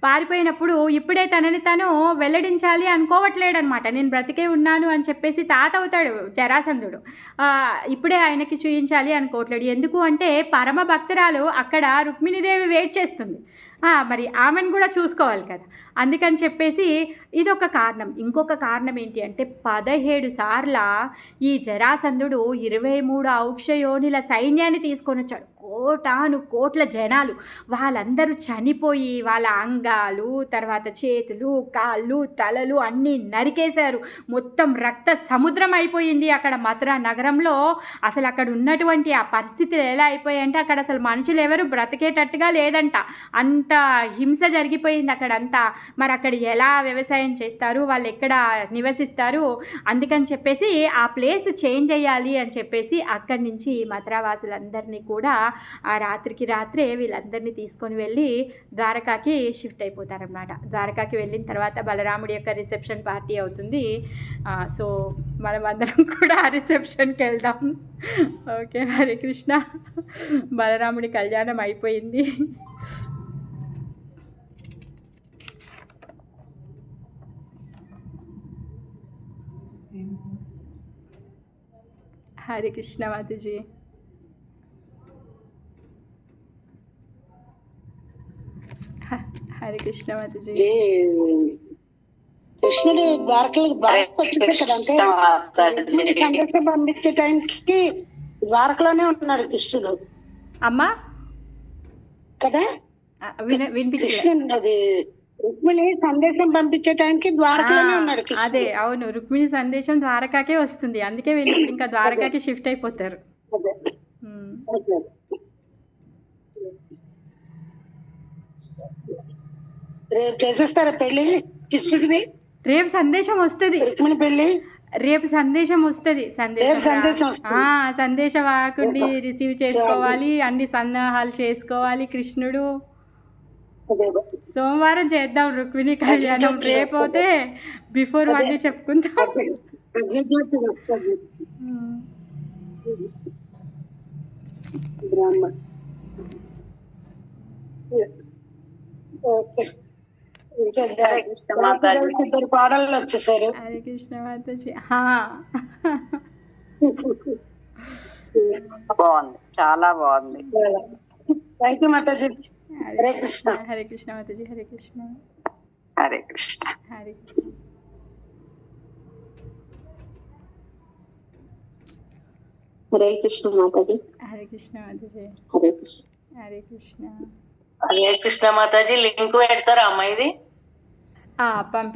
పారిపోయినప్పుడు ఇప్పుడే తనని తను వెల్లడించాలి అనుకోవట్లేడనమాట. నేను బ్రతికే ఉన్నాను అని చెప్పేసి తాత అవుతాడు జరాసంధుడు. ఇప్పుడే ఆయనకి చూయించాలి అనుకోవట్లేడు. ఎందుకు అంటే పరమ భక్తురాలు అక్కడ రుక్మిణీదేవి వెయిట్ చేస్తుంది, మరి ఆమెను కూడా చూసుకోవాలి కదా. అందుకని చెప్పేసి ఇదొక కారణం. ఇంకొక కారణం ఏంటి అంటే 17 సార్ల ఈ జరాసంధుడు 23 ఔక్షయోనిల సైన్యాన్ని తీసుకొని వచ్చాడు. కోట్ల జనాలు, వాళ్ళందరూ చనిపోయి వాళ్ళ అంగాలు, తర్వాత చేతులు, కాళ్ళు, తలలు అన్నీ నరికేశారు. మొత్తం రక్త సముద్రం అయిపోయింది అక్కడ మథురా నగరంలో. అసలు అక్కడ ఉన్నటువంటి ఆ పరిస్థితులు ఎలా అయిపోయాయంటే అక్కడ అసలు మనుషులు ఎవరు బ్రతికేటట్టుగా లేదంట, అంత హింస జరిగిపోయింది అక్కడంతా. మరి అక్కడ ఎలా వ్యవసాయం చేస్తారు, వాళ్ళు ఎక్కడ నివసిస్తారు? అందుకని చెప్పేసి ఆ ప్లేస్ చేంజ్ అయ్యాలి అని చెప్పేసి అక్కడి నుంచి మథురావాసులందరినీ కూడా ఆ రాత్రికి రాత్రే వీళ్ళందరినీ తీసుకొని వెళ్ళి ద్వారకాకి షిఫ్ట్ అయిపోతారనమాట. ద్వారకాకి వెళ్ళిన తర్వాత బలరాముడి యొక్క రిసెప్షన్ పార్టీ అవుతుంది. సో మనం అందరం కూడా ఆ రిసెప్షన్కి వెళ్దాం. ఓకే, హరే కృష్ణ. బలరాముడి కళ్యాణం అయిపోయింది. హరే కృష్ణ మాతాజీ. హరే కృష్ణ మాతాజీ. కృష్ణుడు ద్వారకలకు వచ్చింది కదా, అంటే సందేశం పంపించే టైంకి ద్వారకలోనే ఉన్నాడు కృష్ణుడు అమ్మా కదా. కృష్ణుడు అది రుక్మిణి సందేశం పంపించే టైంకి ద్వారకలోనే ఉన్నాడు. అదే, అవును, రుక్మిణి సందేశం ద్వారకాకే వస్తుంది. అందుకే వీళ్ళు ఇంకా ద్వారకాకి షిఫ్ట్ అయిపోతారు. ఓకే. రేపు చేసేస్తారా పెళ్లి కృష్ణుడిది? రేపు సందేశం వస్తుంది, రుక్మిణి పెళ్లి రేపు సందేశం వస్తుంది. రేపు సందేశం వస్తుంది. సందేశ వాహకుడిని రిసీవ్ చేసుకోవాలి, అన్ని సన్నాహాలు చేసుకోవాలి. కృష్ణుడు సోమవారం చేద్దాం రుక్మిణి కళ్యాణం, రేపు అయితే బిఫోర్ వన్ చెప్పుకుందాం. బ్రాహ్మణ్. ఓకే. ఇద్దరు పాడల్లో వచ్చేసారు. హరే కృష్ణ మాతాజీ. బాగుంది, చాలా బాగుంది. Thank you Mataji. Hare Krishna. Hare Krishna Mataji. Hare Krishna. Hare Krishna. Hare Krishna. Hare Krishna Mataji. Hare Krishna Mataji. Hare Krishna. Hare Krishna. Hare Krishna Mataji. Link పెడతారా అమ్మాయిది? పంపి